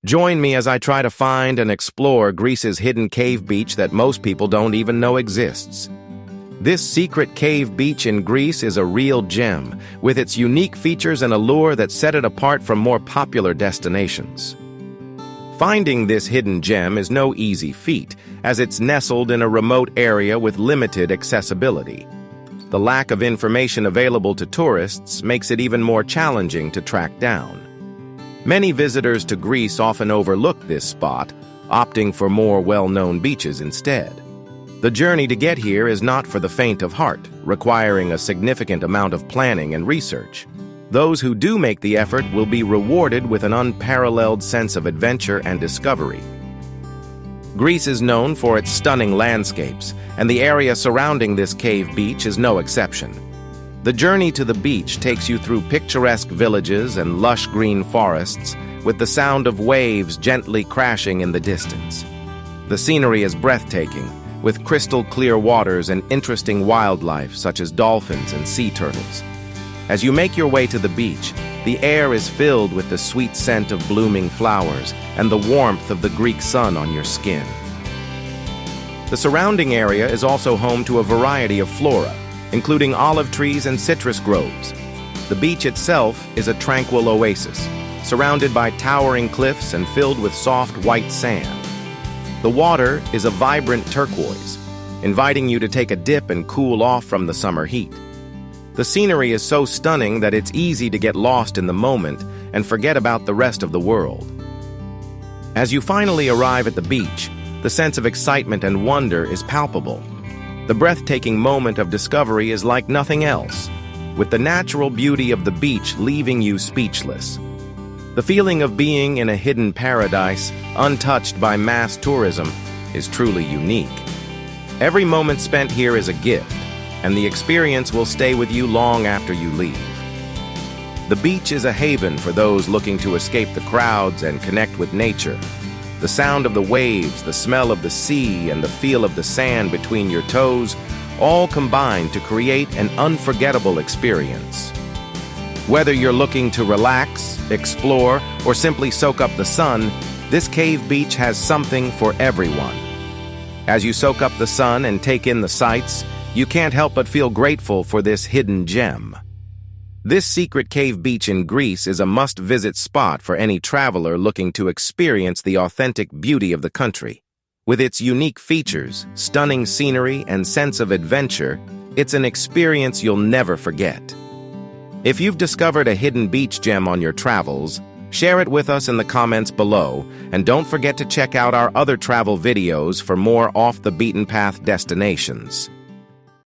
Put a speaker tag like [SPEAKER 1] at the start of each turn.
[SPEAKER 1] Join me as I try to find and explore Greece's hidden cave beach that most people don't even know exists. This secret cave beach in Greece is a real gem, with its unique features and allure that set it apart from more popular destinations. Finding this hidden gem is no easy feat, as it's nestled in a remote area with limited accessibility. The lack of information available to tourists makes it even more challenging to track down. Many visitors to Greece often overlook this spot, opting for more well-known beaches instead. The journey to get here is not for the faint of heart, requiring a significant amount of planning and research. Those who do make the effort will be rewarded with an unparalleled sense of adventure and discovery. Greece is known for its stunning landscapes, and the area surrounding this cave beach is no exception. The journey to the beach takes you through picturesque villages and lush green forests, with the sound of waves gently crashing in the distance. The scenery is breathtaking, with crystal-clear waters and interesting wildlife such as dolphins and sea turtles. As you make your way to the beach, the air is filled with the sweet scent of blooming flowers and the warmth of the Greek sun on your skin. The surrounding area is also home to a variety of flora, including olive trees and citrus groves. The beach itself is a tranquil oasis, surrounded by towering cliffs and filled with soft white sand. The water is a vibrant turquoise, inviting you to take a dip and cool off from the summer heat. The scenery is so stunning that it's easy to get lost in the moment and forget about the rest of the world. As you finally arrive at the beach, the sense of excitement and wonder is palpable. The breathtaking moment of discovery is like nothing else, with the natural beauty of the beach leaving you speechless. The feeling of being in a hidden paradise, untouched by mass tourism, is truly unique. Every moment spent here is a gift, and the experience will stay with you long after you leave. The beach is a haven for those looking to escape the crowds and connect with nature. The sound of the waves, the smell of the sea, and the feel of the sand between your toes all combine to create an unforgettable experience. Whether you're looking to relax, explore, or simply soak up the sun, this cave beach has something for everyone. As you soak up the sun and take in the sights, you can't help but feel grateful for this hidden gem. This secret cave beach in Greece is a must-visit spot for any traveler looking to experience the authentic beauty of the country. With its unique features, stunning scenery, and sense of adventure, it's an experience you'll never forget. If you've discovered a hidden beach gem on your travels, share it with us in the comments below, and don't forget to check out our other travel videos for more off-the-beaten-path destinations.